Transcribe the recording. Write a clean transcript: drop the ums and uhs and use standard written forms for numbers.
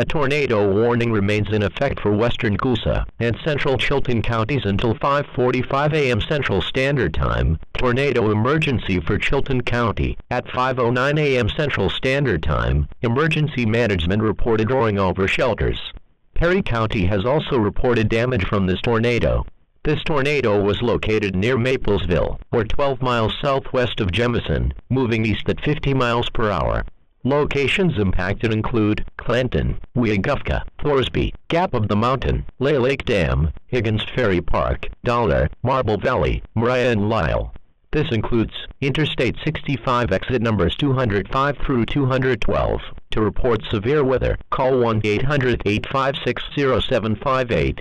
A tornado warning remains in effect for western COOSA and central Chilton counties until 5:45 a.m. Central Standard Time. Tornado emergency for Chilton County at 5:09 a.m. Central Standard Time. Emergency management reported roaring over shelters. Perry County has also reported damage from this tornado. This tornado was located near Maplesville, or 12 miles southwest of Jemison, moving east at 50 miles per hour. Locations impacted include CLANTON, WEOGUFKA, THORSBY, Gap of the Mountain, Lake Dam, Higgins Ferry Park, Dollar, Marble Valley, MORIAH and LYLE. This includes Interstate 65 exit numbers 205 through 212. To report severe weather, call 1-800-856-0758.